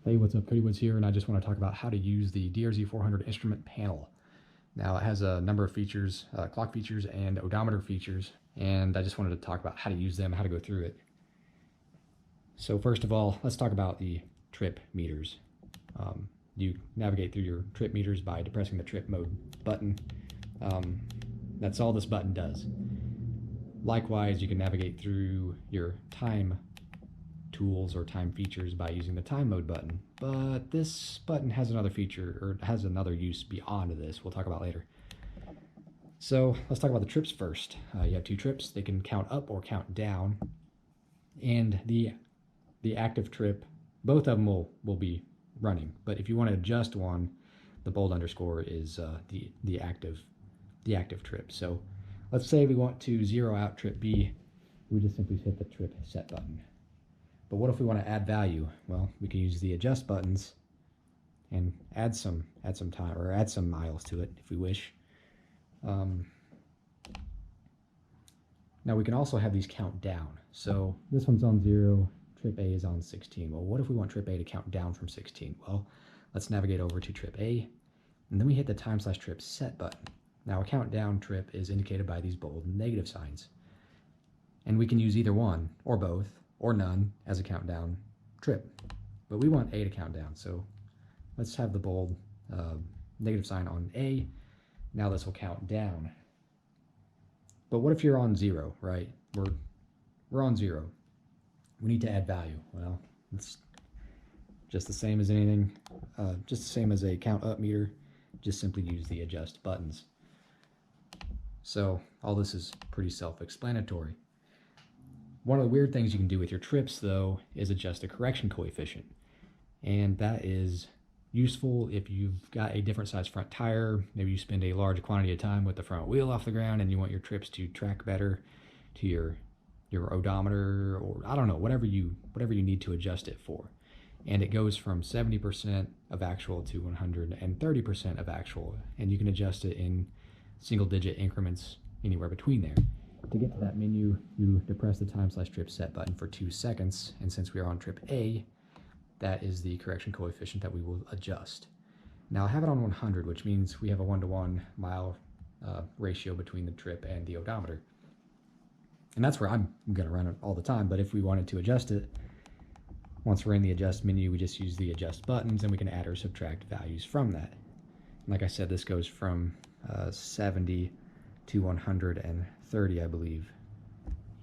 Hey, what's up? Cody Woods here, and I just want to talk about how to use the DR-Z400 instrument panel. Now, it has a number of features, clock features and odometer features, and I just wanted to talk about how to use them, how to go through it. So first of all, let's talk about the trip meters. You navigate through your trip meters by depressing the trip mode button. That's all this button does. Likewise, you can navigate through your time tools or time features by using the time mode button, but this button has another feature, or has another use beyond this we'll talk about later. So let's talk about the trips first. You have two trips. They can count up or count down, and the active trip, both of them will be running, but if you want to adjust one, the bold underscore is the active trip. So let's say we want to zero out trip B, we just simply hit the trip set button. But what if we want to add value? Well, we can use the adjust buttons and add some time, or add some miles to it if we wish. Now we can also have these count down. So this one's on 0, trip A is on 16. Well, what if we want trip A to count down from 16? Well, let's navigate over to trip A, and then we hit the time/trip set button. Now a countdown trip is indicated by these bold negative signs. And we can use either one, or both, or none as a countdown trip. But we want A to count down, so let's have the bold negative sign on A. Now this will count down. But what if you're on 0, right? We're on 0. We need to add value. Well, it's just the same as anything, just the same as a count up meter, just simply use the adjust buttons. So all this is pretty self-explanatory. One of the weird things you can do with your trips, though, is adjust the correction coefficient. And that is useful if you've got a different size front tire. Maybe you spend a large quantity of time with the front wheel off the ground and you want your trips to track better to your odometer, or I don't know, whatever you need to adjust it for. And it goes from 70% of actual to 130% of actual. And you can adjust it in single-digit increments anywhere between there. To get to that menu, you depress the time/trip set button for 2 seconds, and since we are on trip A, that is the correction coefficient that we will adjust. Now I have it on 100, which means we have a 1-to-1 mile ratio between the trip and the odometer. And that's where I'm going to run it all the time, but if we wanted to adjust it, once we're in the adjust menu, we just use the adjust buttons and we can add or subtract values from that. And like I said, this goes from 70 to 130, I believe.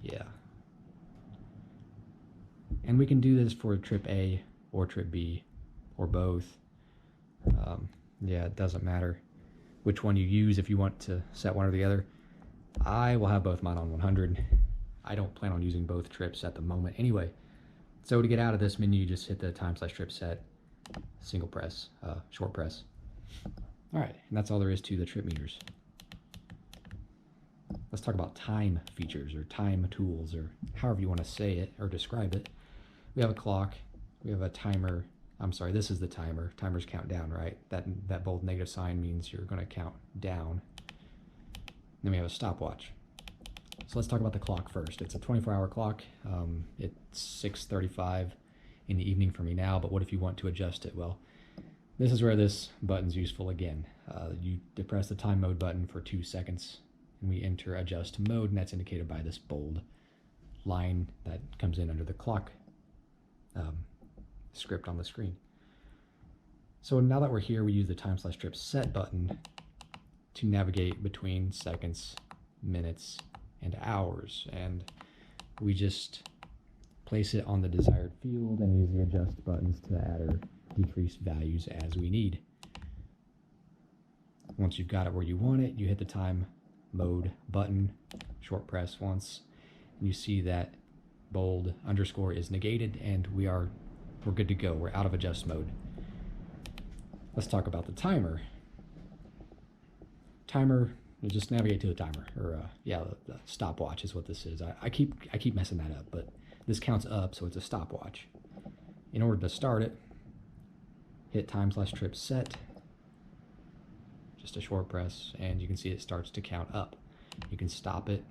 Yeah. And we can do this for trip A or trip B or both. Yeah, it doesn't matter which one you use if you want to set one or the other. I will have both mine on 100. I don't plan on using both trips at the moment anyway. So to get out of this menu, you just hit the time/trip set, single press, short press. All right, and that's all there is to the trip meters. Let's talk about time features or time tools, or however you want to say it or describe it. We have a clock, we have a timer. I'm sorry, this is the timer. Timers count down, right? That bold negative sign means you're going to count down. Then we have a stopwatch. So let's talk about the clock first. It's a 24-hour clock. It's 6:35 in the evening for me now, but what if you want to adjust it? Well, this is where this button's useful again. You depress the time mode button for 2 seconds, and we enter adjust mode, and that's indicated by this bold line that comes in under the clock script on the screen. So now that we're here, we use the time/trip set button to navigate between seconds, minutes, and hours, and we just place it on the desired field and use the adjust buttons to add or decrease values as we need. Once you've got it where you want it, you hit the time mode button, short press once, and you see that bold underscore is negated, and we're good to go. We're out of adjust mode. Let's talk about the timer. Timer, you just navigate to the timer, or yeah, the stopwatch is what this is. I keep messing that up, but this counts up, so it's a stopwatch. In order to start it, hit time/trip set, just a short press, and you can see it starts to count up. You can stop it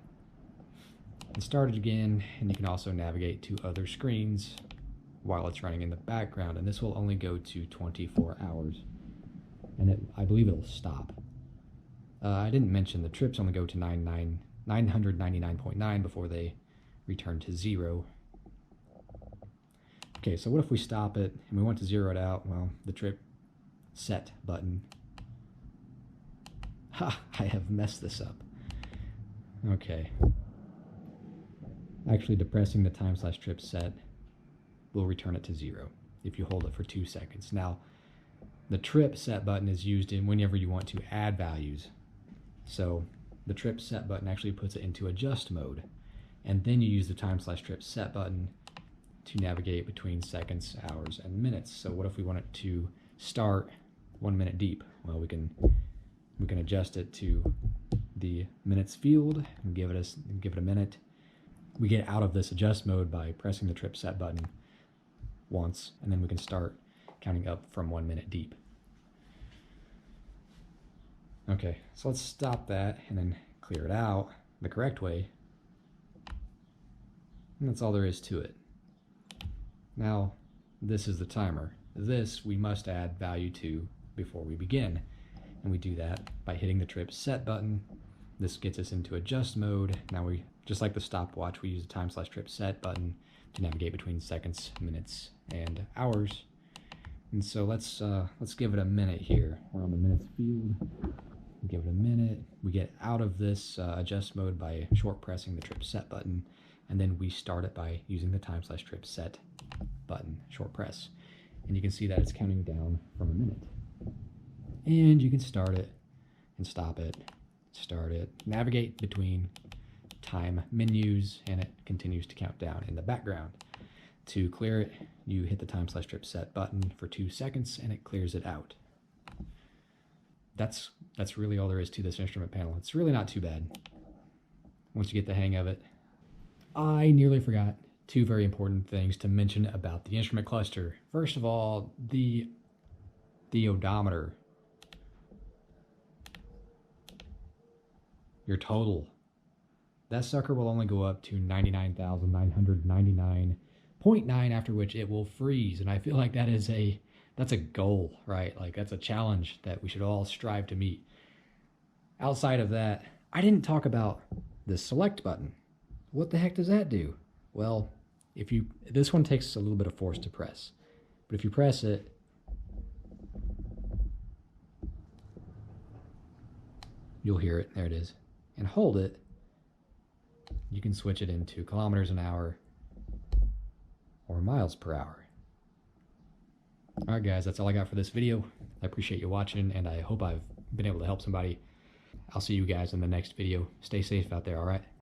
and start it again, and you can also navigate to other screens while it's running in the background, and this will only go to 24 hours. And I believe it'll stop. I didn't mention the trips only go to 999.9 before they return to 0. Okay, so what if we stop it and we want to zero it out? Well, the trip set button. Ha, I have messed this up. Okay. Actually, depressing the time/trip set will return it to 0 if you hold it for 2 seconds. Now, the trip set button is used in whenever you want to add values. So the trip set button actually puts it into adjust mode, and then you use the time/trip set button to navigate between seconds, hours, and minutes. So what if we want it to start 1 minute deep? Well, we can adjust it to the minutes field and give it a minute. We get out of this adjust mode by pressing the trip set button once, and then we can start counting up from 1 minute deep. Okay, so let's stop that and then clear it out the correct way. And that's all there is to it. Now, this is the timer. This we must add value to before we begin. And we do that by hitting the trip set button. This gets us into adjust mode. Now we, just like the stopwatch, we use the time/trip set button to navigate between seconds, minutes, and hours. And so let's give it a minute here. We're on the minutes field. We give it a minute. We get out of this adjust mode by short pressing the trip set button, and then we start it by using the time/trip set button, short press. And you can see that it's counting down from a minute. And you can start it and stop it, start it, navigate between time menus, and it continues to count down in the background. To clear it, you hit the time/trip set button for 2 seconds and it clears it out. That's really all there is to this instrument panel. It's really not too bad once you get the hang of it. I nearly forgot 2 very important things to mention about the instrument cluster. First of all, the odometer. Your total. That sucker will only go up to 99,999.9, after which it will freeze. And I feel like that's a goal, right? Like that's a challenge that we should all strive to meet. Outside of that, I didn't talk about the select button. What the heck does that do? Well, this one takes a little bit of force to press, but if you press it, you'll hear it. There it is. And hold it, you can switch it into kilometers an hour or miles per hour. All right, guys, that's all I got for this video. I appreciate you watching, and I hope I've been able to help somebody. I'll see you guys in the next video. Stay safe out there, all right?